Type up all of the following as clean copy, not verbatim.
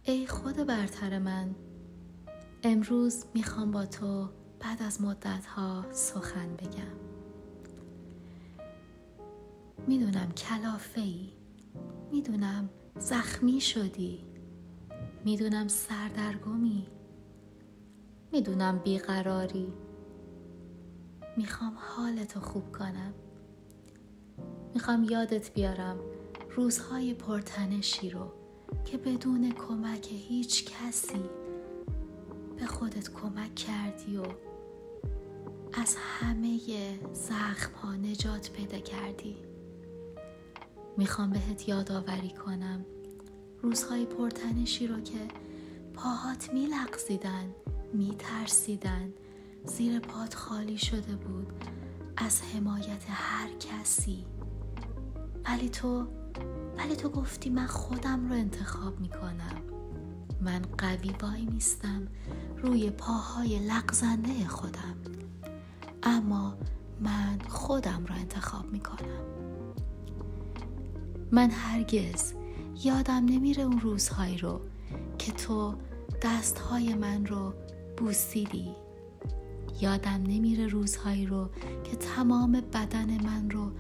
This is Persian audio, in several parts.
ای خود برتر من، امروز میخوام با تو بعد از مدت‌ها سخن بگم. میدونم کلافه‌ای، میدونم زخمی شدی، میدونم سردرگمی، میدونم بیقراری. میخوام حالتو خوب کنم. میخوام یادت بیارم روزهای پرتنشی رو که بدون کمک هیچ کسی به خودت کمک کردی و از همه زخم‌ها نجات پیدا کردی. میخوام بهت یادآوری کنم روزهای پرتنشی رو که پاهات میلغزیدن، میترسیدن، زیر پات خالی شده بود از حمایت هر کسی، ولی تو گفتی من خودم رو انتخاب میکنم. من قوی وای میستم روی پاهای لغزنده خودم، اما من خودم رو انتخاب میکنم. من هرگز یادم نمیره اون روزهایی رو که تو دستهای من رو بوسیدی. یادم نمیره روزهایی رو که تمام بدن من رو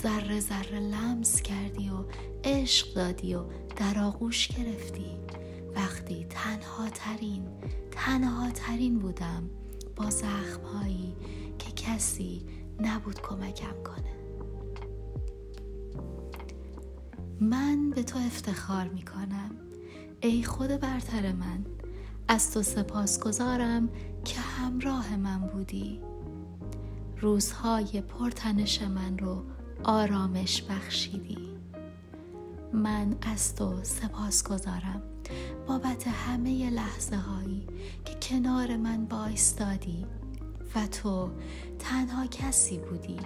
ذره ذره لمس کردی و عشق دادی و در آغوش گرفتی وقتی تنها ترین بودم با زخمهایی که کسی نبود کمکم کنه. من به تو افتخار میکنم ای خود برتر من. از تو سپاسگزارم که همراه من بودی. روزهای پرتنش من رو آرامش بخشیدی. من از تو سپاسگزارم بابت همه لحظه هایی که کنار من بایستادی و تو تنها کسی بودی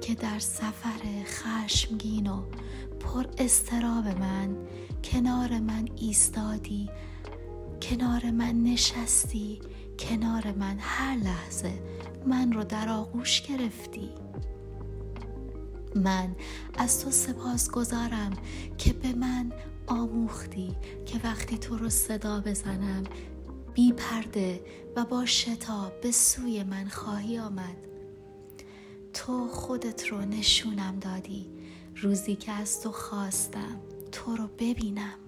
که در سفر خشمگین و پر اضطراب من کنار من ایستادی، کنار من نشستی، کنار من هر لحظه من رو در آغوش گرفتی. من از تو سپاسگزارم که به من آموختی که وقتی تو رو صدا بزنم بی پرده و با شتاب به سوی من خواهی آمد. تو خودت رو نشونم دادی روزی که از تو خواستم تو رو ببینم.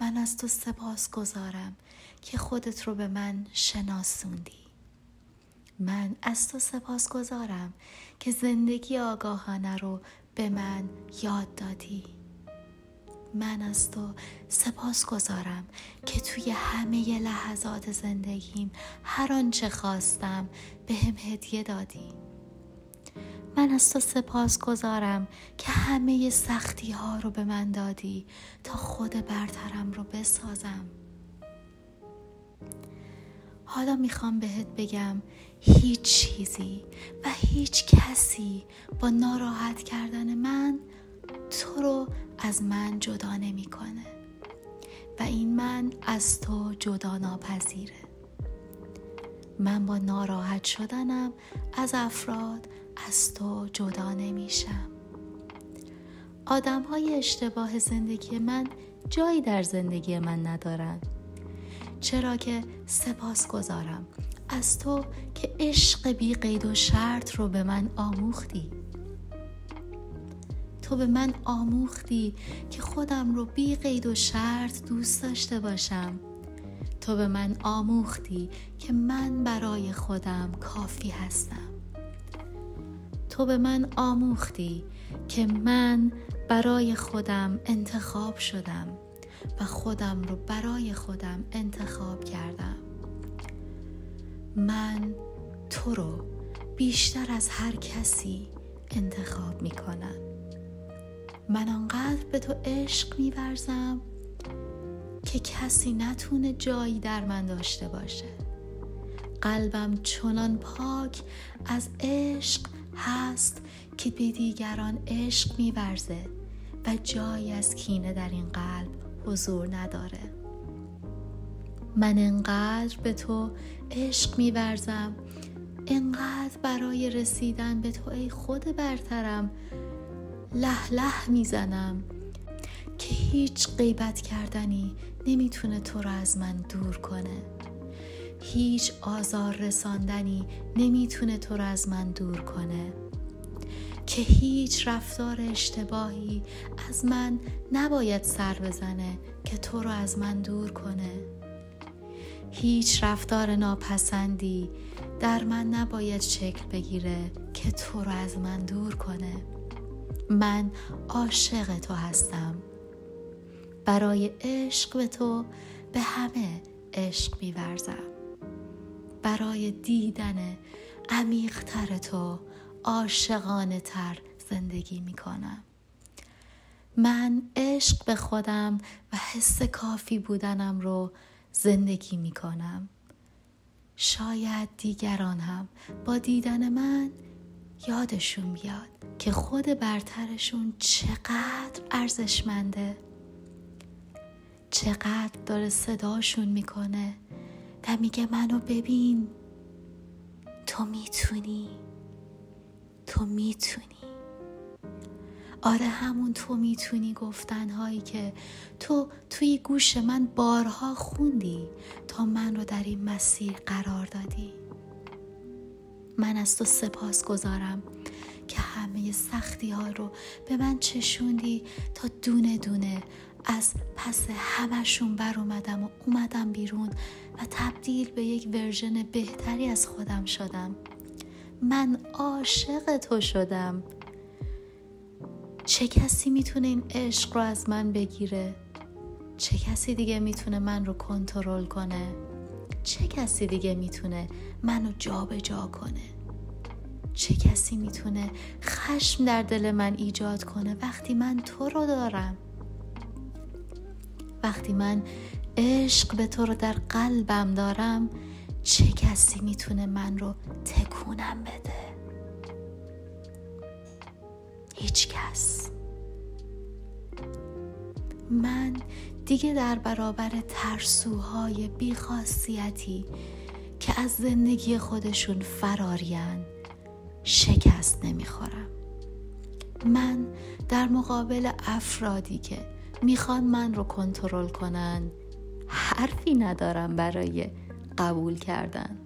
من از تو سپاسگزارم که خودت رو به من شناسوندی. من از تو سپاسگزارم که زندگی آگاهانه رو به من یاد دادی. من از تو سپاسگزارم که توی همه لحظات زندگیم هر آنچه خواستم بهم هدیه دادی. من از تو سپاسگزارم که همه سختی ها رو به من دادی تا خود برترم رو بسازم. حالا میخوام بهت بگم هیچ چیزی و هیچ کسی با ناراحت کردن من تو رو از من جدا نمیکنه و این من از تو جدا ناپذیره. من با ناراحت شدنم از افراد از تو جدا نمیشم. آدم‌های اشتباه زندگی من جایی در زندگی من ندارن، چرا که سپاسگزارم از تو که عشق بی قید و شرط رو به من آموختی. تو به من آموختی که خودم رو بی قید و شرط دوست داشته باشم. تو به من آموختی که من برای خودم کافی هستم. تو به من آموختی که من برای خودم انتخاب شدم و خودم رو برای خودم انتخاب کردم. من تو رو بیشتر از هر کسی انتخاب میکنم. من آنقدر به تو عشق می‌ورزم که کسی نتونه جایی در من داشته باشه. قلبم چنان پاک از عشق هست که به دیگران عشق می‌ورزه و جایی از کینه در این قلب حضور نداره. من انقدر به تو عشق می‌ورزم، انقدر برای رسیدن به تو ای خود برترم له له میزنم که هیچ غیبت کردنی نمیتونه تو رو از من دور کنه. هیچ آزار رساندنی نمیتونه تو رو از من دور کنه. که هیچ رفتار اشتباهی از من نباید سر بزنه که تو رو از من دور کنه. هیچ رفتار ناپسندی در من نباید شکل بگیره که تو رو از من دور کنه. من عاشق تو هستم. برای عشق به تو به همه عشق می‌ورزم. برای دیدن عمیق‌تر تو عاشقانه تر زندگی می‌کنم. من عشق به خودم و حس کافی بودنم رو زندگی می‌کنم. شاید دیگران هم با دیدن من یادشون بیاد که خود برترشون چقدر ارزشمنده، چقدر داره صداشون میکنه و میگه منو ببین، تو میتونی، تو میتونی. آره همون تو میتونی گفتنهایی که تو توی گوش من بارها خوندی تا من رو در این مسیر قرار دادی. من از تو سپاسگزارم که همه سختی ها رو به من چشوندی تا دونه دونه از پس همشون بر اومدم بیرون و تبدیل به یک ورژن بهتری از خودم شدم. من عاشق تو شدم. چه کسی میتونه این عشق رو از من بگیره؟ چه کسی دیگه میتونه من رو کنترل کنه؟ چه کسی دیگه میتونه منو جابجا کنه؟ چه کسی میتونه خشم در دل من ایجاد کنه وقتی من تو رو دارم؟ وقتی من عشق به تو رو در قلبم دارم، چه کسی میتونه من رو تکونم بده؟ هیچ کس. من دیگه در برابر ترسوهای بی‌خاصیتی که از زندگی خودشون فرارین شکست نمیخورم. من در مقابل افرادی که میخوان من رو کنترل کنن حرفی ندارم برای قبول کردن.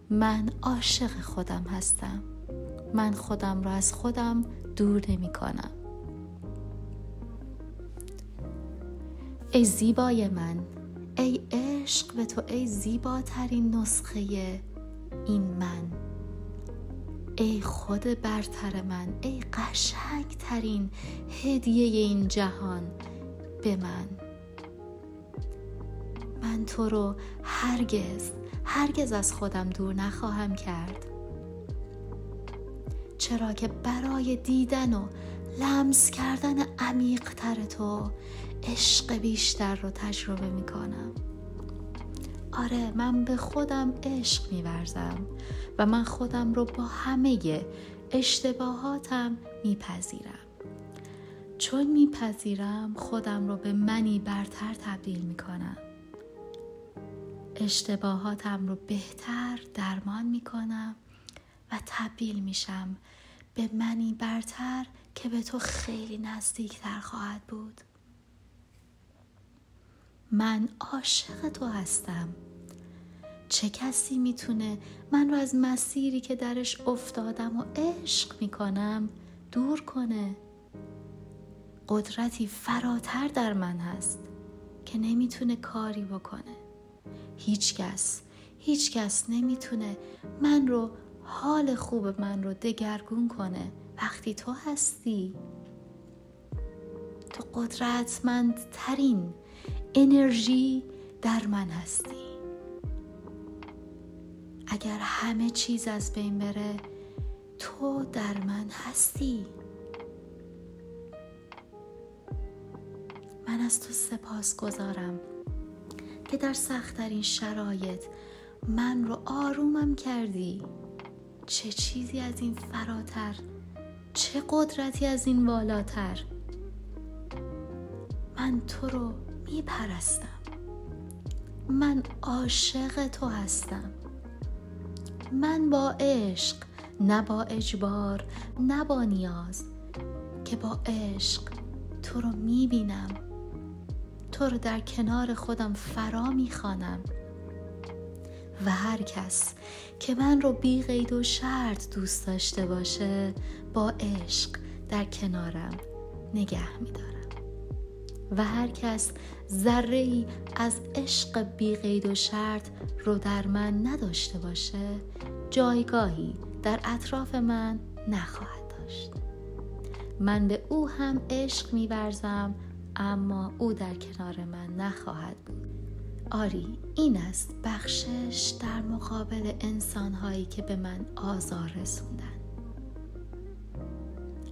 من عاشق خودم هستم. من خودم رو از خودم دور نمی کنم. ای زیبای من، ای عشق به تو، ای زیباترین نسخه این من، ای خود برتر من، ای قشنگترین هدیه این جهان به من تو رو هرگز از خودم دور نخواهم کرد، چرا که برای دیدن و لمس کردن عمیق‌تر تو عشق بیشتر رو تجربه میکنم. آره من به خودم عشق میورزم و من خودم رو با همه اشتباهاتم میپذیرم. چون میپذیرم خودم رو به منی برتر تبدیل میکنم. اشتباهاتم رو بهتر درمان میکنم و تبدیل میشم به منی برتر که به تو خیلی نزدیکتر خواهد بود. من عاشق تو هستم. چه کسی میتونه من رو از مسیری که درش افتادم و عشق میکنم دور کنه؟ قدرتی فراتر در من هست که نمیتونه کاری بکنه. هیچ کس نمیتونه من رو، حال خوب من رو دگرگون کنه وقتی تو هستی. تو قدرتمندترین انرژی در من هستی. اگر همه چیز از بین بره تو در من هستی. من از تو سپاسگزارم که در سخت‌ترین شرایط من رو آرومم کردی. چه چیزی از این فراتر، چه قدرتی از این بالاتر. من تو رو میپرستم. من عاشق تو هستم. من با عشق، نه با اجبار، نه با نیاز، که با عشق تو رو میبینم، تو رو در کنار خودم فرا میخوانم و هر کس که من رو بی قید و شرط دوست داشته باشه با عشق در کنارم نگه میدارم و هر کس ذره‌ای از عشق بی قید و شرط رو در من نداشته باشه جایگاهی در اطراف من نخواهد داشت. من به او هم عشق می‌ورزم اما او در کنار من نخواهد بود. آری، این است بخشش در مقابل انسان‌هایی که به من آزار رسوندن.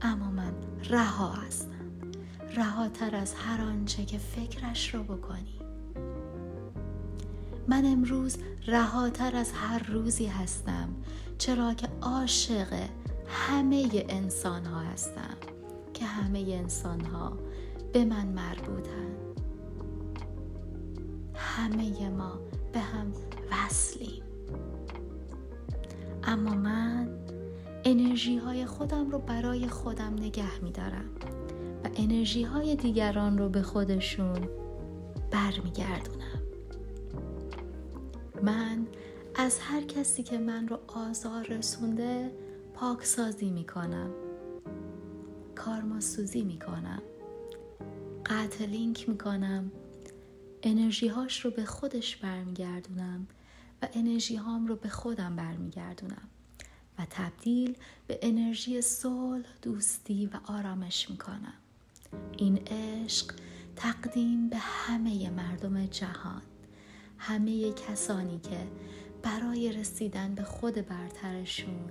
اما من رها هستم، رهاتر از هر آنچه که فکرش رو بکنی. من امروز رهاتر از هر روزی هستم، چرا که عاشق همه انسان ها هستم که همه انسان ها به من مربوطن. همه ما به هم وصلیم. اما من انرژی های خودم رو برای خودم نگه می‌دارم و انرژی های دیگران رو به خودشون برمیگردونم. من از هر کسی که من رو آزار رسونده پاکسازی میکنم، کارماسوزی میکنم، قطع لینک میکنم، انرژی هاش رو به خودش برمیگردونم و انرژی هام رو به خودم برمیگردونم و تبدیل به انرژی صلح، دوستی و آرامش میکنم. این عشق تقدیم به همه مردم جهان، همه کسانی که برای رسیدن به خود برترشون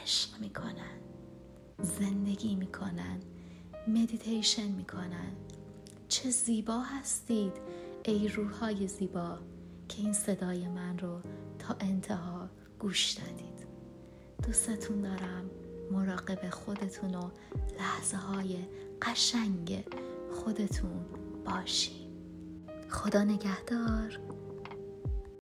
عشق میکنن، زندگی میکنن، مدیتیشن میکنن. چه زیبا هستید ای روح‌های زیبا که این صدای من رو تا انتها گوش دادید. دوستتون دارم. مراقب خودتون و لحظه های قشنگ خودتون باشید. خدا نگهدار.